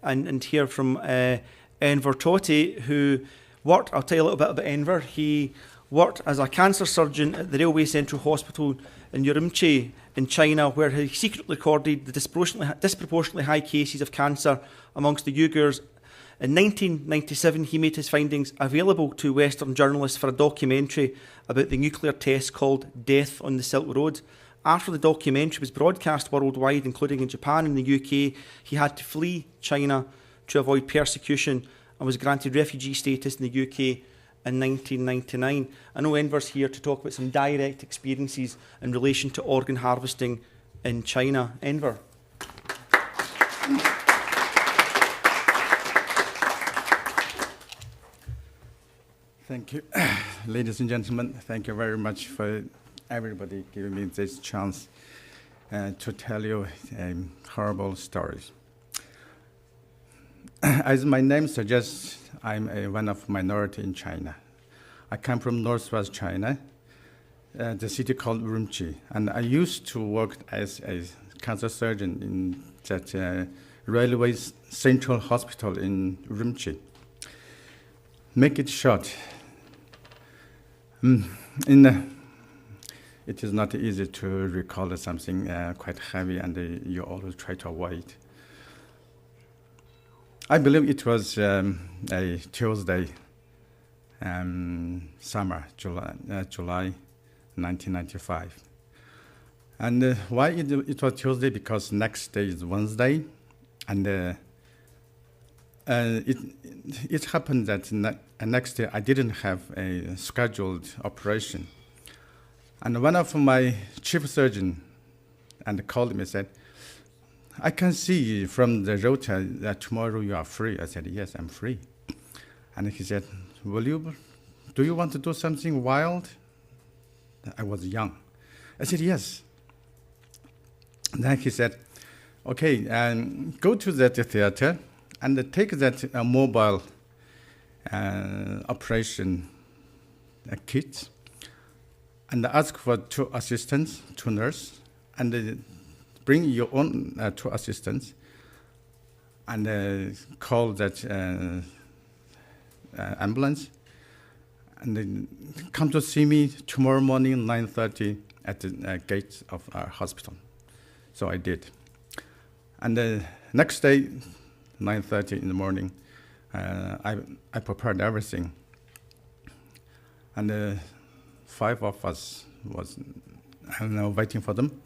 and hear from Enver Totti, who worked, I'll tell you a little bit about Enver. He worked as a cancer surgeon at the Railway Central Hospital in Urumqi in China, where he secretly recorded the disproportionately high cases of cancer amongst the Uyghurs. In 1997, he made his findings available to Western journalists for a documentary about the nuclear test called Death on the Silk Road. After the documentary was broadcast worldwide, including in Japan and the UK, he had to flee China to avoid persecution and was granted refugee status in the UK in 1999. I know Enver's here to talk about some direct experiences in relation to organ harvesting in China. Enver. Thank you. Ladies and gentlemen, thank you very much for everybody giving me this chance to tell you horrible stories. As my name suggests, I'm one of minority in China. I come from northwest China, the city called Urumqi, and I used to work as a cancer surgeon in that railway central hospital in Urumqi. Make it short. It is not easy to recall something quite heavy, and you always try to avoid. I believe it was a Tuesday, summer, July 1995. And why it was Tuesday? Because next day is Wednesday, and it happened that next day I didn't have a scheduled operation. And one of my chief surgeons called me and said, I can see from the rota that tomorrow you are free. I said, yes, I'm free. And he said, do you want to do something wild? I was young. I said, yes. And then he said, okay, go to that theater and take that mobile operation kit and ask for 2 assistants, 2 nurses, and bring your own 2 assistants and call that ambulance and then come to see me tomorrow morning 9:30 at the gate of our hospital. So I did. And the next day, 9:30 in the morning, I prepared everything. And 5 of us was waiting for them.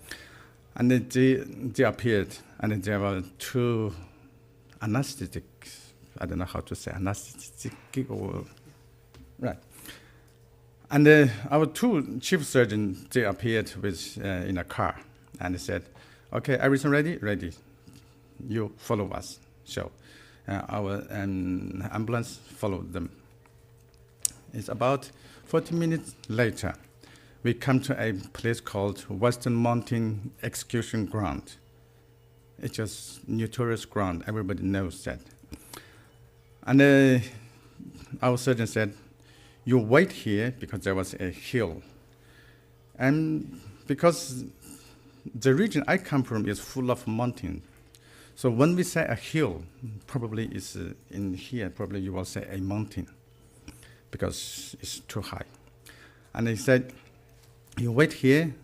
And they appeared, and there were 2 anesthetics. I don't know how to say anesthetic or right. And our 2 chief surgeons, they appeared with in a car, and they said, "Okay, everything ready? Ready. You follow us." So our ambulance followed them. It's about 40 minutes later. We come to a place called Western Mountain Execution Ground. It's just notorious ground. Everybody knows that. And our surgeon said, you wait here because there was a hill. And because the region I come from is full of mountains. So when we say a hill, probably is in here, probably you will say a mountain because it's too high. And he said, you wait here.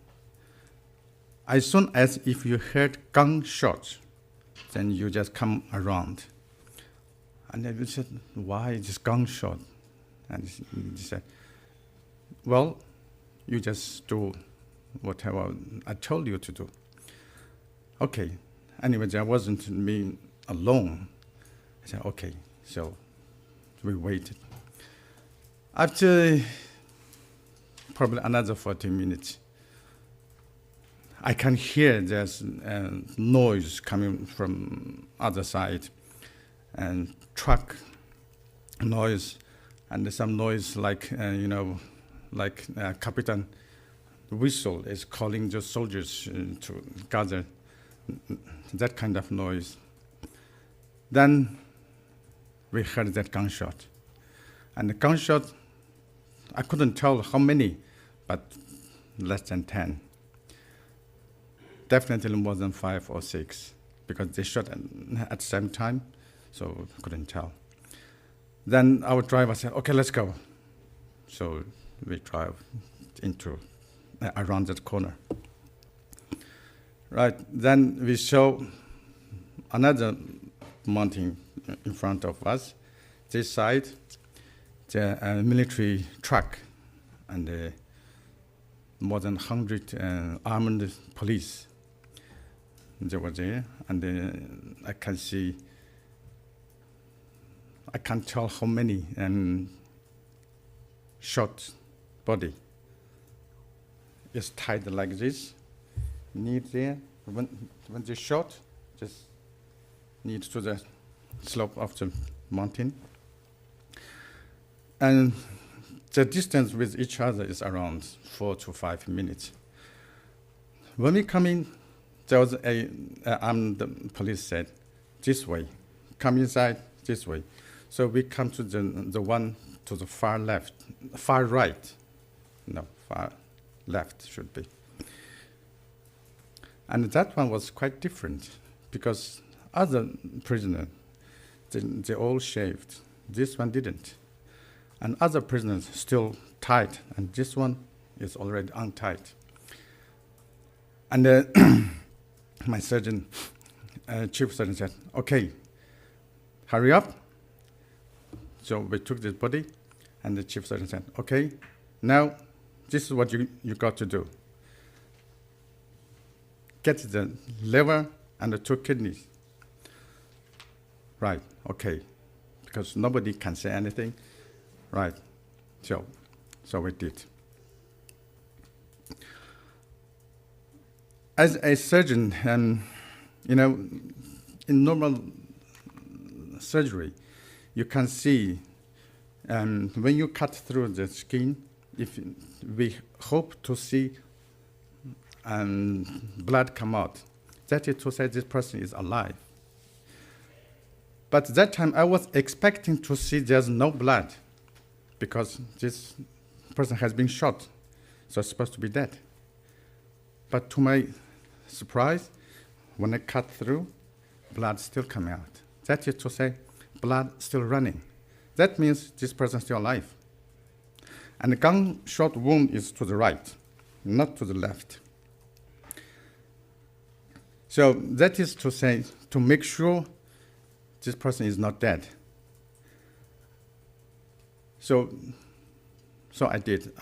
As soon as if you heard gunshots, then you just come around. And I said, why this gunshot? And he said, well, you just do whatever I told you to do. Okay. Anyway, there wasn't me alone. I said, okay. So we waited. After probably another 40 minutes, I can hear there's noise coming from other side, and truck noise, and some noise like, Captain whistle is calling the soldiers to gather, that kind of noise. Then we heard that gunshot. And the gunshot, I couldn't tell how many, but less than 10. Definitely more than 5 or 6, because they shot at the same time. so couldn't tell. Then our driver said, okay, let's go. So we drive into around that corner. Right, then we saw another mountain in front of us. This side, the military truck and more than 100 armed police. They were there, and I can see, I can't tell how many shot body is tied like this. Need there, when they shot, just need to the slope of the mountain. And the distance with each other is around 4 to 5 minutes. When we come in, there was a armed police said, this way, come inside this way. So we come to the one to the far left, far right, no, far left should be. And that one was quite different because other prisoners, they all shaved. This one didn't. And other prisoners still tied, and this one is already untied. And my surgeon, chief surgeon said, okay, hurry up. So we took this body, and the chief surgeon said, okay, now this is what you got to do. Get the liver and the 2 kidneys. Right, okay, because nobody can say anything. Right, so we did. As a surgeon, in normal surgery, you can see when you cut through the skin, if we hope to see blood come out, that is to say this person is alive. But that time I was expecting to see there's no blood because this person has been shot, so it's supposed to be dead. But to my surprise, when I cut through, blood still coming out. That is to say, blood still running. That means this person is still alive. And the gunshot wound is to the right, not to the left. So that is to say, to make sure this person is not dead. So I did.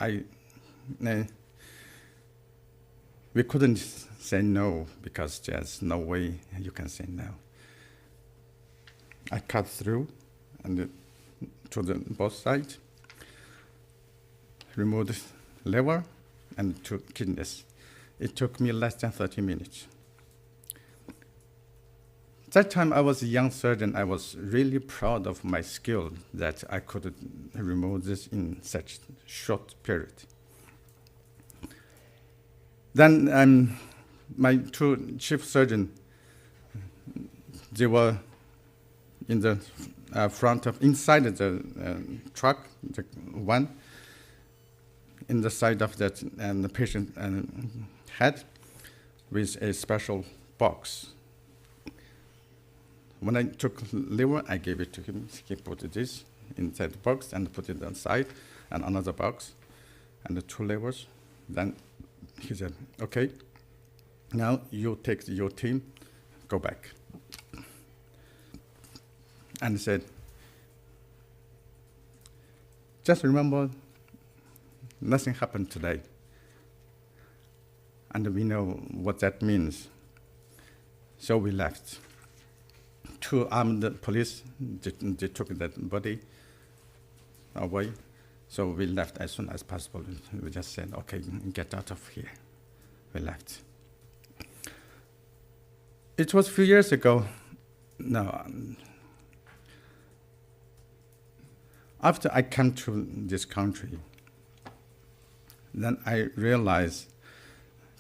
We couldn't say no because there's no way you can say no. I cut through and to the both sides, removed liver and 2 kidneys. It took me less than 30 minutes. That time I was a young surgeon. I was really proud of my skill that I could remove this in such short period. Then my 2 chief surgeons, they were in the front of, inside the truck, the one, in the side of that the patient head with a special box. When I took liver, I gave it to him. He put this inside the box and put it outside, and another box, and the 2 livers. Then he said, okay, now you take your team, go back. And he said, just remember, nothing happened today. And we know what that means. So we left. 2 armed police, they took that body away. So we left as soon as possible. We just said, okay, get out of here. We left. It was a few years ago. No. After I came to this country, then I realized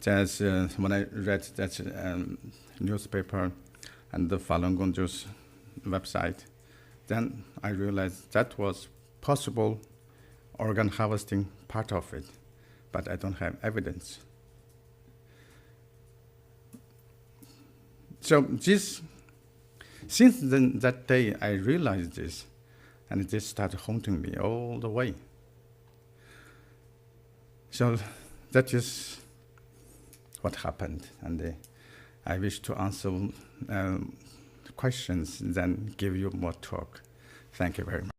that when I read that newspaper and the Falun Gong's website, then I realized that was possible organ harvesting part of it, but I don't have evidence. So this Since then, that day, I realized this, and it just started haunting me all the way. So that is what happened, and I wish to answer questions, then give you more talk. Thank you very much.